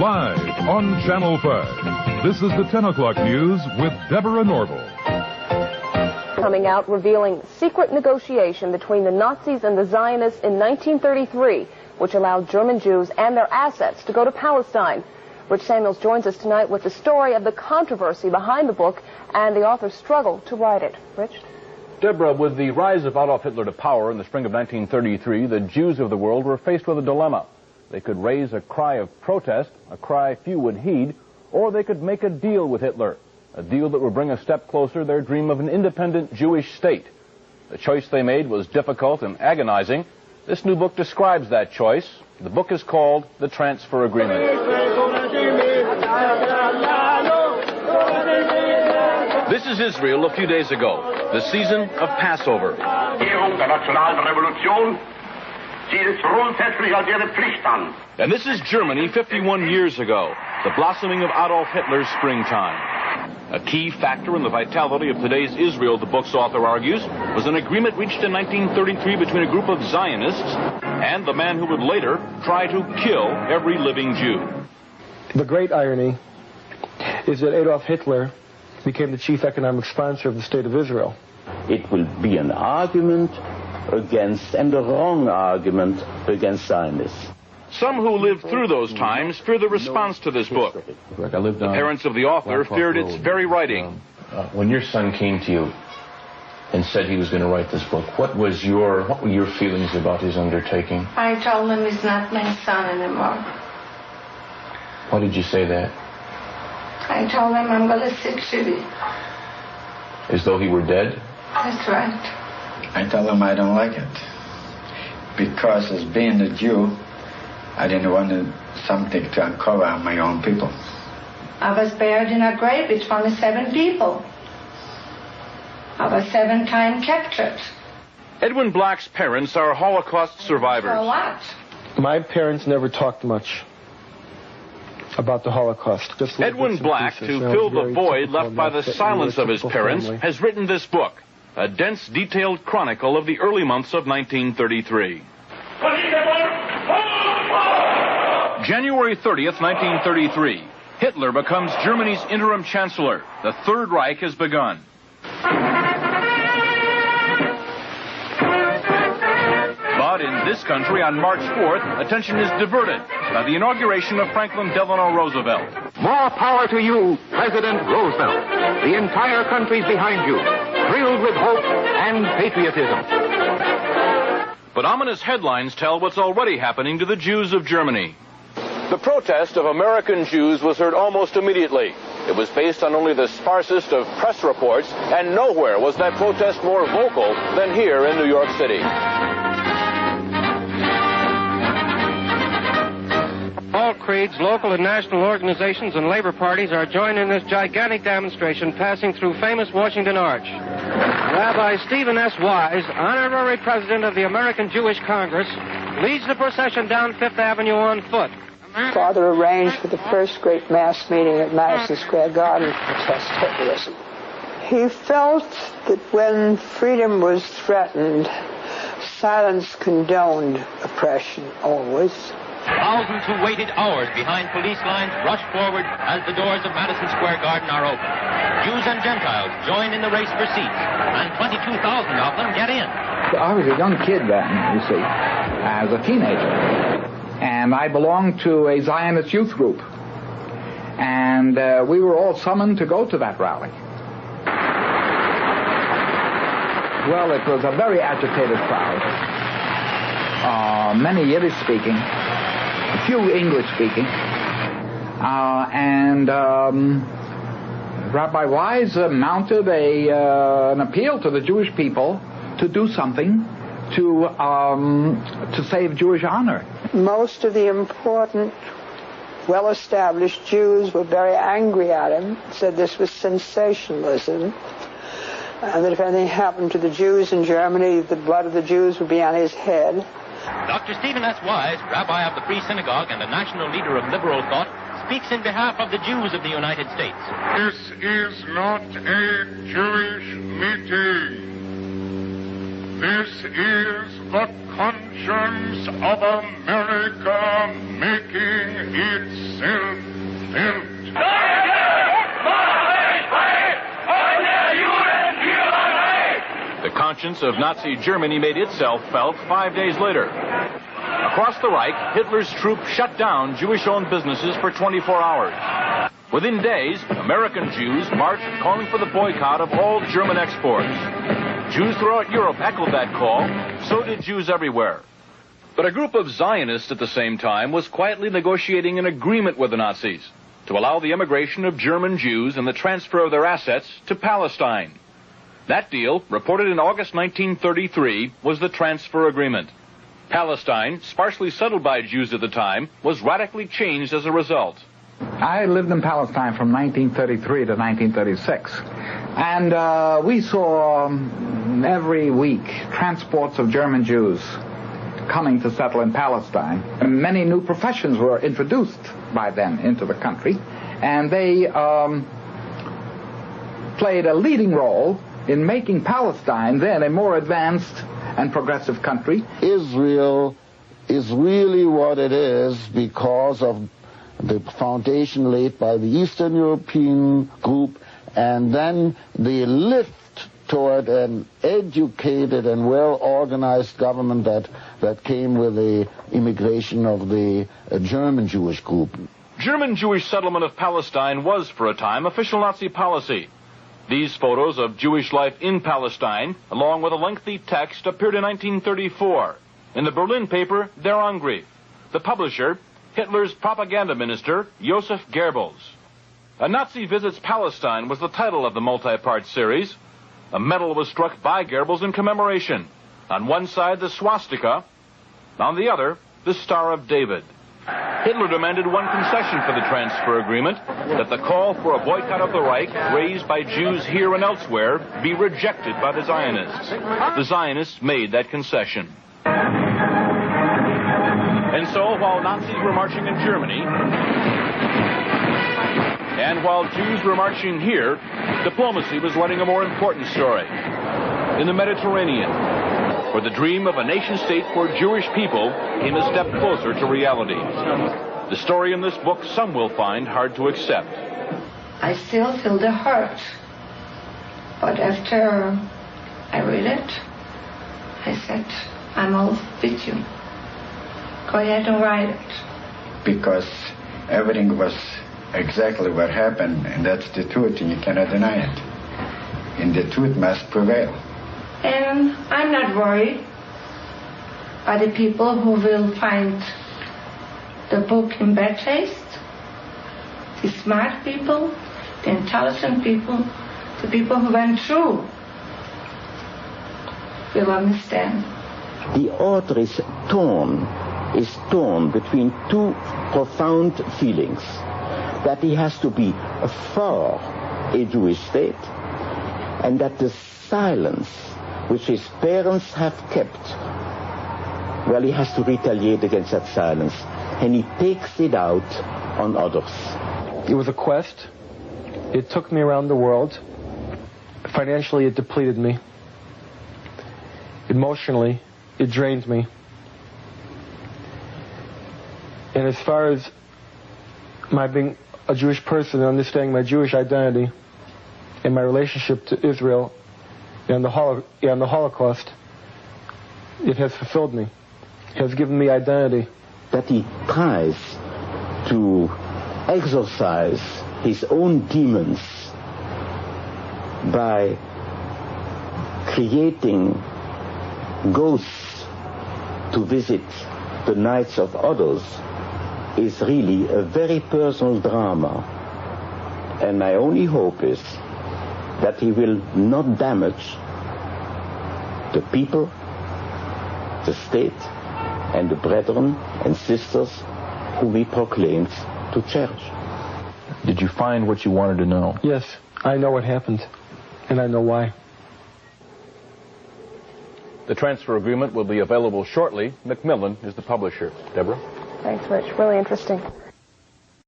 Live on Channel 5. This is the 10 o'clock news with Deborah Norville. Coming out revealing secret negotiation between the Nazis and the Zionists in 1933, which allowed German Jews and their assets to go to Palestine. Rich Samuels joins us tonight with the story of the controversy behind the book and the author's struggle to write it. Rich? Deborah, with the rise of Adolf Hitler to power in the spring of 1933, the Jews of the world were faced with a dilemma. They could raise a cry of protest, a cry few would heed, or they could make a deal with Hitler, a deal that would bring a step closer their dream of an independent Jewish state. The choice they made was difficult and agonizing. This new book describes that choice. The book is called The Transfer Agreement. This is Israel a few days ago, the season of Passover. And this is Germany 51 years ago, the blossoming of Adolf Hitler's springtime. A key factor in the vitality of today's Israel, the book's author argues, was an agreement reached in 1933 between a group of Zionists and the man who would later try to kill every living Jew. The great irony is that Adolf Hitler became the chief economic sponsor of the State of Israel. It will be an argument against, and a wrong argument against Zionists. Some who lived through those times fear the response to this book. The parents of the author feared its very writing. When your son came to you and said he was going to write this book, what were your feelings about his undertaking? I told him he's not my son anymore. Why did you say that? I told him I'm going to sick city. As though he were dead? That's right. I told him I don't like it. Because as being a Jew, I didn't want something to uncover on my own people. I was buried in a grave with 27 people. I was 7 times captured. Edwin Black's parents are Holocaust survivors. For what? My parents never talked much about the Holocaust. Edwin Black, to fill the void left by the silence of his parents, has written this book, a dense, detailed chronicle of the early months of 1933. January 30th, 1933. Hitler becomes Germany's interim chancellor. The Third Reich has begun. But in this country, on March 4th, attention is diverted by the inauguration of Franklin Delano Roosevelt. More power to you, President Roosevelt. The entire country's behind you, thrilled with hope and patriotism. But ominous headlines tell what's already happening to the Jews of Germany. The protest of American Jews was heard almost immediately. It was based on only the sparsest of press reports, and nowhere was that protest more vocal than here in New York City. All creeds, local and national organizations, and labor parties are joining this gigantic demonstration passing through famous Washington Arch. Rabbi Stephen S. Wise, honorary president of the American Jewish Congress, leads the procession down Fifth Avenue on foot. Father arranged for the first great mass meeting at Madison Square Garden to protest Hitlerism. He felt that when freedom was threatened, silence condoned oppression always. Thousands who waited hours behind police lines rush forward as the doors of Madison Square Garden are open. Jews and Gentiles join in the race for seats, and 22,000 of them get in. I was a young kid then, you see, as a teenager. And I belonged to a Zionist youth group. And we were all summoned to go to that rally. Well, it was a very agitated crowd. Many Yiddish speaking, a few English speaking. Rabbi Wise mounted an appeal to the Jewish people to do something to save Jewish honor. Most of the important, well-established Jews were very angry at him, said this was sensationalism, and that if anything happened to the Jews in Germany, the blood of the Jews would be on his head. Dr. Stephen S. Wise, rabbi of the Free Synagogue and a national leader of liberal thought, speaks in behalf of the Jews of the United States. This is not a Jewish meeting. This is the conscience of America making itself felt. The conscience of Nazi Germany made itself felt 5 days later. Across the Reich, Hitler's troops shut down Jewish-owned businesses for 24 hours. Within days, American Jews marched calling for the boycott of all German exports. Jews throughout Europe echoed that call. So did Jews everywhere. But a group of Zionists at the same time was quietly negotiating an agreement with the Nazis to allow the immigration of German Jews and the transfer of their assets to Palestine. That deal, reported in August 1933, was the transfer agreement. Palestine, sparsely settled by Jews at the time, was radically changed as a result. I lived in Palestine from 1933 to 1936, and we saw every week transports of German Jews coming to settle in Palestine. And many new professions were introduced by them into the country, and they played a leading role in making Palestine then a more advanced and progressive country. Israel is really what it is because of the foundation laid by the Eastern European group, and then the lift toward an educated and well-organized government that came with the immigration of the German Jewish group. German Jewish settlement of Palestine was, for a time, official Nazi policy. These photos of Jewish life in Palestine, along with a lengthy text, appeared in 1934 in the Berlin paper Der Angriff. The publisher, Hitler's propaganda minister, Joseph Goebbels. A Nazi Visits Palestine was the title of the multi-part series. A medal was struck by Goebbels in commemoration. On one side, the swastika. On the other, the Star of David. Hitler demanded one concession for the transfer agreement, that the call for a boycott of the Reich, raised by Jews here and elsewhere, be rejected by the Zionists. The Zionists made that concession. And so, while Nazis were marching in Germany, and while Jews were marching here, diplomacy was running a more important story. In the Mediterranean, where the dream of a nation-state for Jewish people came a step closer to reality. The story in this book some will find hard to accept. I still feel the hurt. But after I read it, I said, I'm all with you. Go ahead and write it. Because everything was exactly what happened, and that's the truth, and you cannot deny it. And the truth must prevail. And I'm not worried by the people who will find the book in bad taste. The smart people, the intelligent people, the people who went through will understand. The author is torn between two profound feelings. That he has to be for a Jewish state, and that the silence which his parents have kept, well, he has to retaliate against that silence, and he takes it out on others. It was a quest. It took me around the world. Financially, it depleted me. Emotionally, it drained me. And as far as my being a Jewish person and understanding my Jewish identity and my relationship to Israel and the Holocaust, it has fulfilled me. It has given me identity. That he tries to exorcise his own demons by creating ghosts to visit the nights of others is really a very personal drama. And my only hope is that he will not damage the people, the state, and the brethren and sisters whom he proclaims to cherish. Did you find what you wanted to know? Yes, I know what happened, and I know why. The transfer agreement will be available shortly. Macmillan is the publisher. Deborah? Thanks, Rich. Really interesting.